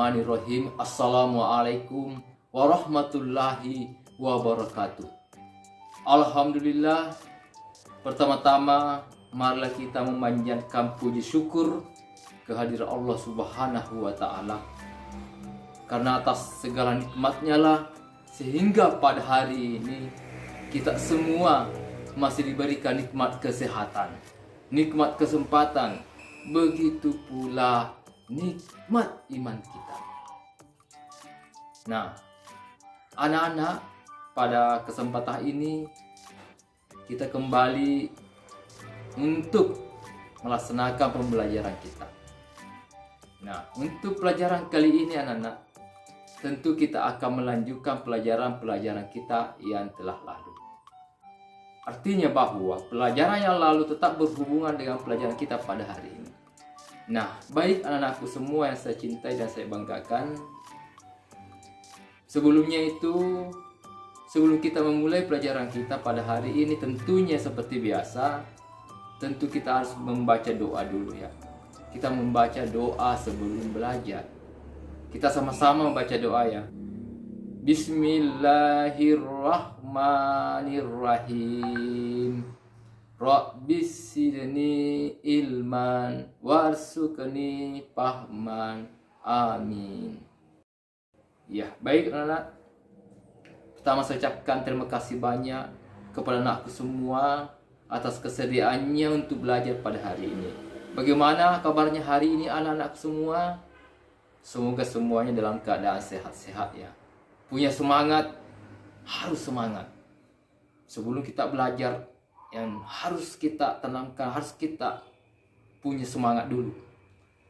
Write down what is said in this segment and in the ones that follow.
Bismillahirrahmanirrahim. Assalamualaikum warahmatullahi wabarakatuh. Alhamdulillah. Pertama-tama marilah kita memanjatkan puji syukur kehadiran Allah Subhanahu wa Ta'ala, karena atas segala nikmatnya lah sehingga pada hari ini kita semua masih diberikan nikmat kesehatan, nikmat kesempatan, begitu pula nikmat iman kita. Nah, anak-anak, pada kesempatan ini kita kembali untuk melaksanakan pembelajaran kita. Nah, untuk pelajaran kali ini anak-anak, tentu kita akan melanjutkan pelajaran-pelajaran kita yang telah lalu. Artinya bahwa pelajaran yang lalu tetap berhubungan dengan pelajaran kita pada hari ini. Nah, baik anak-anakku semua yang saya cintai dan saya banggakan, sebelum kita memulai pelajaran kita pada hari ini, tentunya seperti biasa, tentu kita harus membaca doa dulu ya. Kita membaca doa sebelum belajar. Kita sama-sama membaca doa ya. Bismillahirrahmanirrahim. Rabbis zidni ilman warzuqni fahman. Amin. Ya, baik anak-anak. Pertama saya ucapkan terima kasih banyak kepada anakku semua atas kesediaannya untuk belajar pada hari ini. Bagaimana kabarnya hari ini anak-anak semua? Semoga semuanya dalam keadaan sehat-sehat ya. Punya semangat, harus semangat. Sebelum kita belajar, yang harus kita tenangkan, harus kita punya semangat dulu.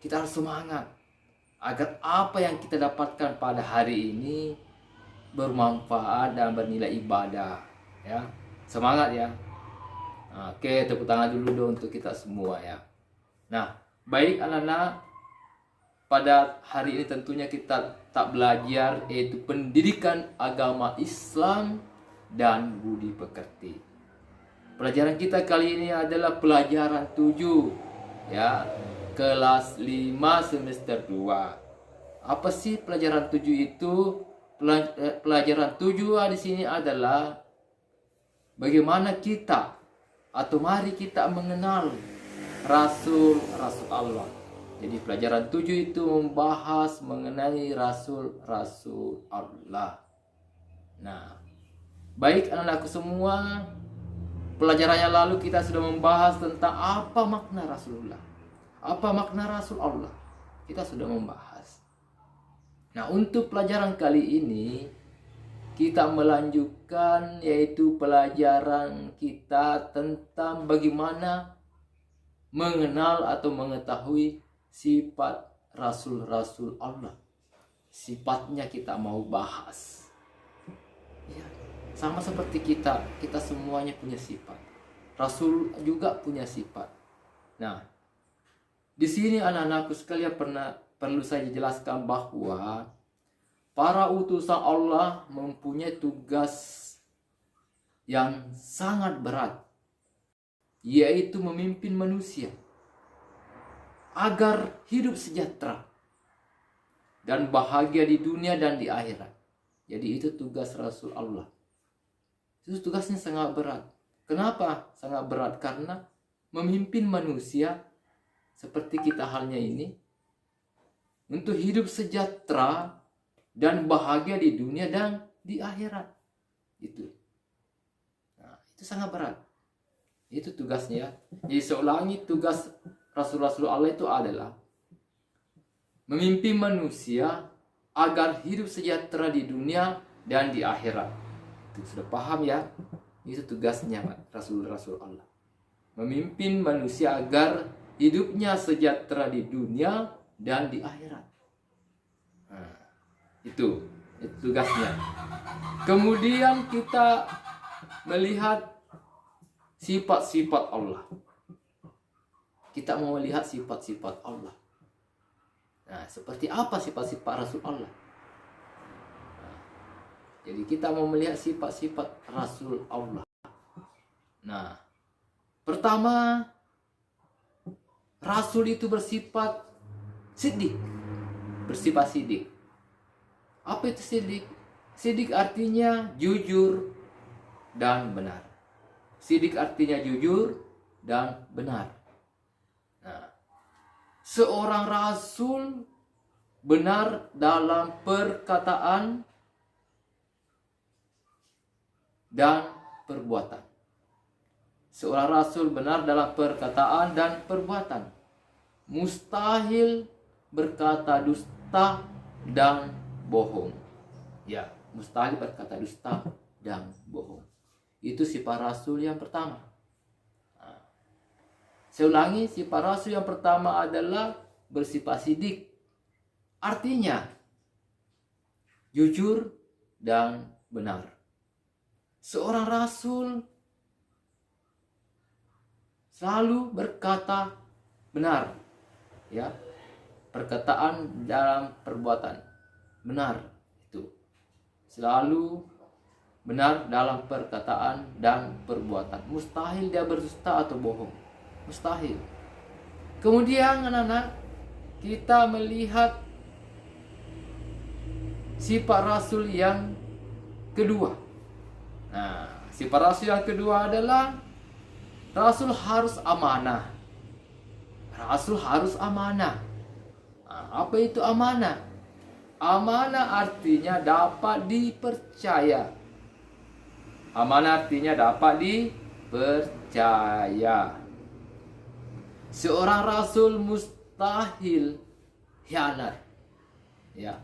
Kita harus semangat agar apa yang kita dapatkan pada hari ini bermanfaat dan bernilai ibadah ya. Semangat ya. Oke, tepuk tangan dulu dong untuk kita semua ya. Nah, baik anak-anak, pada hari ini tentunya kita tak belajar, yaitu pendidikan agama Islam dan budi pekerti. Pelajaran kita kali ini adalah pelajaran 7 ya, kelas 5 semester 2. Apa sih pelajaran 7 itu? Pelajaran 7 di sini adalah bagaimana kita atau mari kita mengenal Rasul-Rasul Allah. Jadi pelajaran 7 itu membahas mengenai Rasul-Rasul Allah. Nah, baik anak-anakku semua, pelajaran yang lalu kita sudah membahas tentang apa makna Rasulullah, apa makna Rasul Allah. Kita sudah membahas. Nah, untuk pelajaran kali ini kita melanjutkan, yaitu pelajaran kita tentang bagaimana mengenal atau mengetahui sifat Rasul-Rasul Allah. Sifatnya kita mau bahas. Ya, sama seperti kita semuanya punya sifat. Rasul juga punya sifat. Nah, di sini anak-anakku sekalian perlu saya jelaskan bahwa para utusan Allah mempunyai tugas yang sangat berat, yaitu memimpin manusia agar hidup sejahtera dan bahagia di dunia dan di akhirat. Jadi itu tugas Rasul Allah. Itu tugasnya sangat berat. Kenapa sangat berat? Karena memimpin manusia seperti kita halnya ini untuk hidup sejahtera dan bahagia di dunia dan di akhirat. Itu. Nah, itu sangat berat. Itu tugasnya. Jadi seulangi, tugas Rasul-Rasul Allah itu adalah memimpin manusia agar hidup sejahtera di dunia dan di akhirat. Itu sudah paham ya? Itu tugasnya Rasul-Rasul Allah. Memimpin manusia agar hidupnya sejahtera di dunia dan di akhirat. Nah, itu tugasnya. Kemudian kita melihat sifat-sifat Allah. Kita mau melihat sifat-sifat Allah. Nah, seperti apa sifat-sifat Rasul Allah? Nah, jadi kita mau melihat sifat-sifat Rasul Allah. Nah, pertama, Rasul itu bersifat siddiq. bersifat sidik. Apa itu sidik? Sidik artinya jujur dan benar. Sidik artinya jujur dan benar. Nah, seorang rasul benar dalam perkataan dan perbuatan. Seorang rasul benar dalam perkataan dan perbuatan. Mustahil berkata dusta dan bohong. Ya, mustahil berkata dusta dan bohong. Itu sifat rasul yang pertama. Nah, saya ulangi, sifat rasul yang pertama adalah bersifat sidik. Artinya jujur dan benar. Seorang rasul selalu berkata benar, ya, perkataan dalam perbuatan benar, itu selalu benar dalam perkataan dan perbuatan. Mustahil dia berdusta atau bohong, mustahil. Kemudian anak-anak, kita melihat sifat rasul yang kedua. Nah, sifat rasul yang kedua adalah rasul harus amanah. Rasul harus amanah. Nah, apa itu amanah? Amanah artinya dapat dipercaya. Amanah artinya dapat dipercaya. Seorang rasul mustahil khianat. Ya.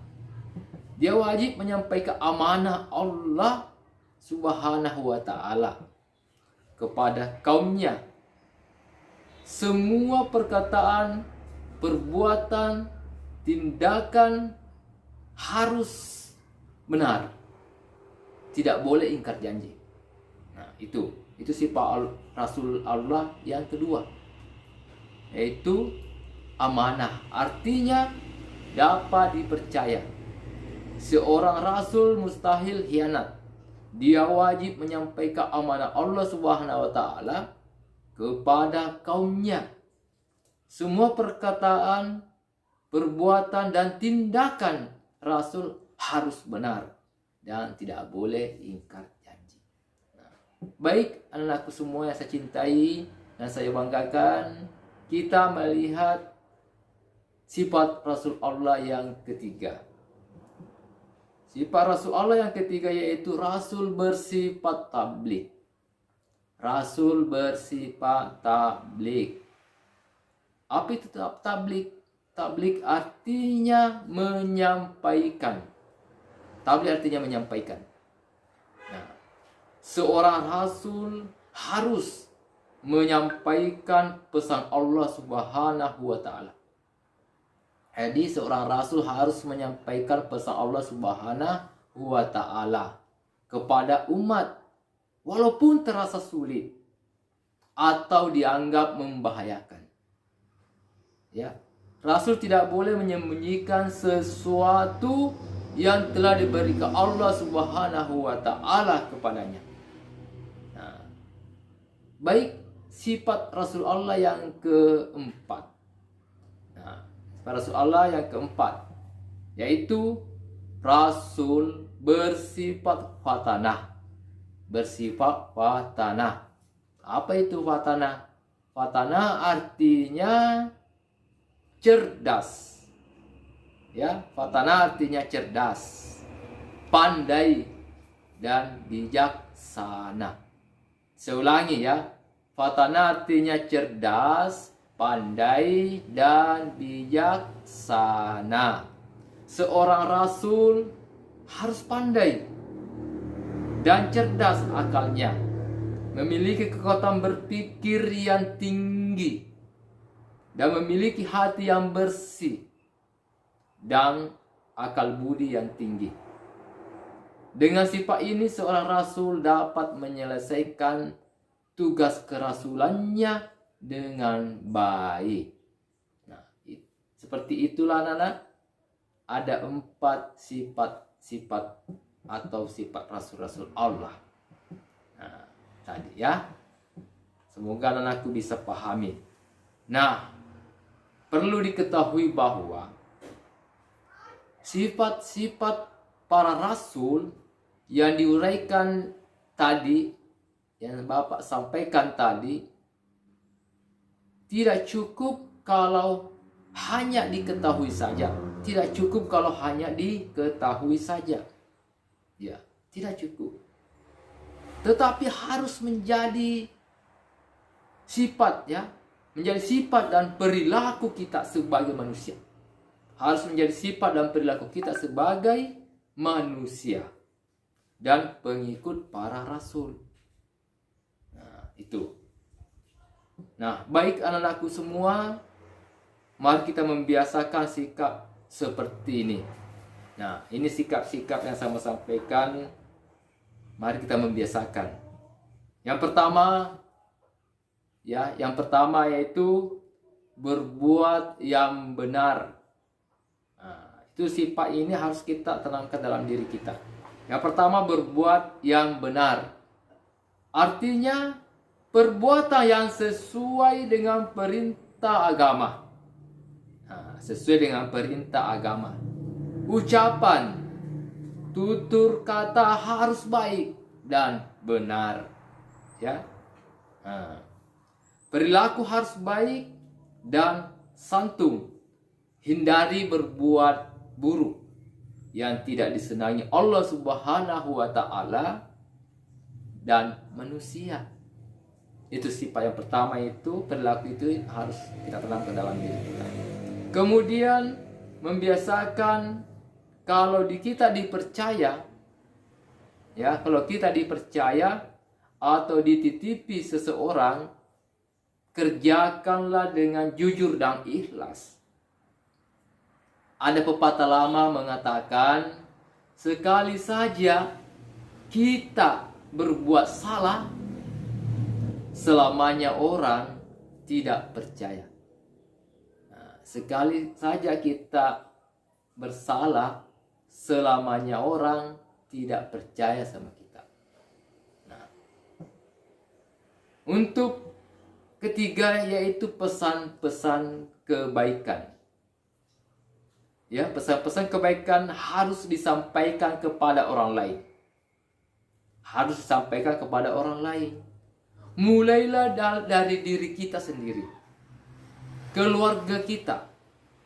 Dia wajib menyampaikan amanah Allah Subhanahu wa ta'ala kepada kaumnya. Semua perkataan, perbuatan, tindakan harus benar. Tidak boleh ingkar janji. Nah, itu sifat Rasul Allah yang kedua, yaitu amanah. Artinya dapat dipercaya. Seorang rasul mustahil khianat. Dia wajib menyampaikan amanah Allah Subhanahu wa ta'ala kepada kaumnya. Semua perkataan, perbuatan, dan tindakan rasul harus benar dan tidak boleh ingkar janji. Nah, baik anak-anakku semua yang saya cintai dan saya banggakan, kita melihat sifat Rasul Allah yang ketiga. Sifat Rasul Allah yang ketiga yaitu Rasul bersifat tabligh. Rasul bersifat tabligh. Apa itu tabligh? Tabligh artinya menyampaikan. Tabligh artinya menyampaikan. Nah, seorang rasul harus menyampaikan pesan Allah Subhanahu wa ta'ala. Jadi seorang rasul harus menyampaikan pesan Allah Subhanahu wa ta'ala kepada umat walaupun terasa sulit atau dianggap membahayakan. Ya, rasul tidak boleh menyembunyikan sesuatu yang telah diberikan Allah Subhanahu wa ta'ala kepadanya. Nah, baik sifat Rasul Allah yang keempat. Nah, Rasul Allah yang keempat yaitu Rasul bersifat fatanah. Bersifat fatanah. Apa itu fatanah? Fatanah artinya cerdas. Ya, fatanah artinya cerdas, pandai, dan bijaksana. Saya ulangi ya. Fatanah artinya cerdas, pandai, dan bijaksana. Seorang rasul harus pandai dan cerdas akalnya, memiliki kekuatan berpikir yang tinggi, dan memiliki hati yang bersih, dan akal budi yang tinggi. Dengan sifat ini seorang rasul dapat menyelesaikan tugas kerasulannya dengan baik. Nah, seperti itulah anak-anak. Ada 4 sifat-sifat atau sifat rasul-rasul Allah. Nah, tadi ya. Semoga anak-anakku bisa pahami. Nah, perlu diketahui bahwa sifat-sifat para rasul yang diuraikan tadi, yang Bapak sampaikan tadi, tidak cukup kalau hanya diketahui saja. Tidak cukup kalau hanya diketahui saja. Ya, tidak cukup. Tetapi harus menjadi sifat, ya, menjadi sifat dan perilaku kita sebagai manusia. Harus menjadi sifat dan perilaku kita sebagai manusia dan pengikut para rasul. Nah, itu. Nah, baik anak-anakku semua, mari kita membiasakan sikap seperti ini. Nah, ini sikap-sikap yang saya mau sampaikan. Mari kita membiasakan. Yang pertama yaitu berbuat yang benar. Nah, itu sifat ini harus kita tanamkan dalam diri kita. Yang pertama, berbuat yang benar. Artinya perbuatan yang sesuai dengan perintah agama. Nah, sesuai dengan perintah agama. Ucapan, tutur kata harus baik dan benar. Ya. Nah, perilaku harus baik dan santun. Hindari berbuat buruk yang tidak disenangi Allah Subhanahu wa Ta'ala dan manusia. Itu sifat yang pertama, itu perilaku itu harus kita tanamkan dalam diri kita. Kemudian membiasakan kalau kita dipercaya, ya, kalau kita dipercaya atau dititipi seseorang, kerjakanlah dengan jujur dan ikhlas. Ada pepatah lama mengatakan, sekali saja kita berbuat salah, selamanya orang tidak percaya. Nah, sekali saja kita bersalah, selamanya orang tidak percaya sama kita. Nah, untuk ketiga yaitu pesan-pesan kebaikan. Ya, pesan-pesan kebaikan harus disampaikan kepada orang lain. Harus disampaikan kepada orang lain. Mulailah dari diri kita sendiri, keluarga kita,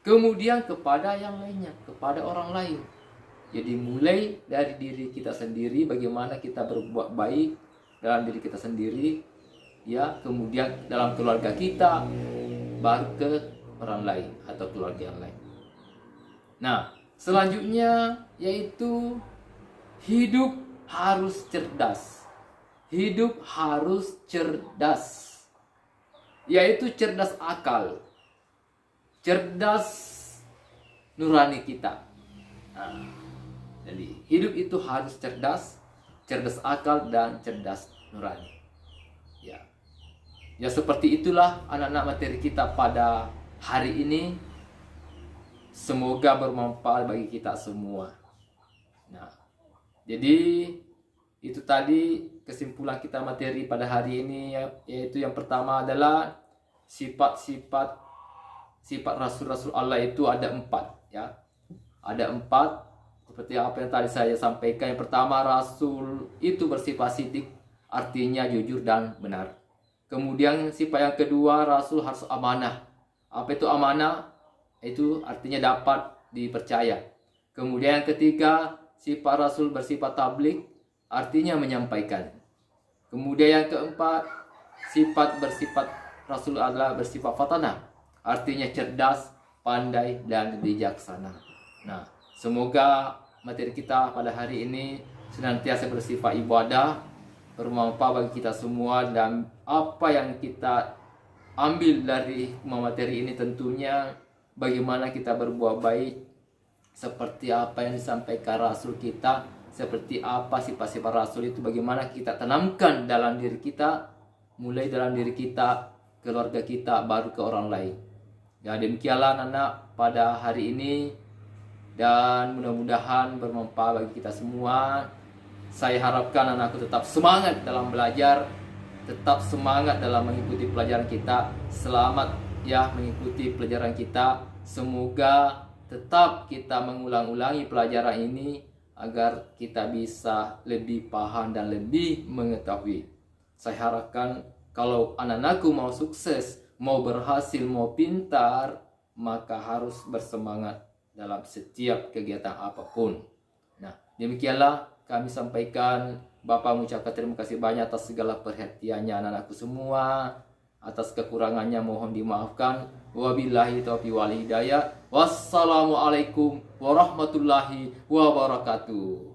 kemudian kepada yang lainnya, kepada orang lain. Jadi mulai dari diri kita sendiri, bagaimana kita berbuat baik dalam diri kita sendiri, ya, kemudian dalam keluarga kita, baru ke orang lain atau keluarga yang lain. Nah, selanjutnya yaitu hidup harus cerdas. Hidup harus cerdas, yaitu cerdas akal, cerdas nurani kita. Nah, jadi hidup itu harus cerdas, cerdas akal dan cerdas nurani. Ya, seperti itulah anak-anak materi kita pada hari ini. Semoga bermanfaat bagi kita semua. Nah, jadi itu tadi kesimpulan kita materi pada hari ini, yaitu yang pertama adalah sifat rasul-rasul Allah itu ada 4, ya. Ada 4 seperti apa yang tadi saya sampaikan. Yang pertama, rasul itu bersifat sidik, artinya jujur dan benar. Kemudian sifat yang kedua, rasul harus amanah. Apa itu amanah? Itu artinya dapat dipercaya. Kemudian yang ketiga, sifat rasul bersifat tabligh, artinya menyampaikan. Kemudian yang keempat, sifat bersifat rasul adalah bersifat fatanah, artinya cerdas, pandai dan bijaksana. Nah, semoga materi kita pada hari ini senantiasa bersifat ibadah, bermanfaat bagi kita semua, dan apa yang kita ambil dari materi ini tentunya bagaimana kita berbuat baik seperti apa yang disampaikan rasul kita, seperti apa sifat-sifat rasul itu, bagaimana kita tanamkan dalam diri kita, mulai dalam diri kita, keluarga kita, baru ke orang lain. Ya, demikianlah anak pada hari ini, dan mudah-mudahan bermanfaat bagi kita semua. Saya harapkan anakku tetap semangat dalam belajar, tetap semangat dalam mengikuti pelajaran kita. Selamat ya mengikuti pelajaran kita. Semoga tetap kita mengulang-ulangi pelajaran ini agar kita bisa lebih paham dan lebih mengetahui. Saya harapkan kalau anak-anakku mau sukses, mau berhasil, mau pintar, maka harus bersemangat dalam setiap kegiatan apapun. Nah, demikianlah kami sampaikan. Bapak mengucapkan terima kasih banyak atas segala perhatiannya anak-anakku semua. Atas kekurangannya mohon dimaafkan. Wabillahi taufiq wal hidayah. Wassalamualaikum warahmatullahi wabarakatuh.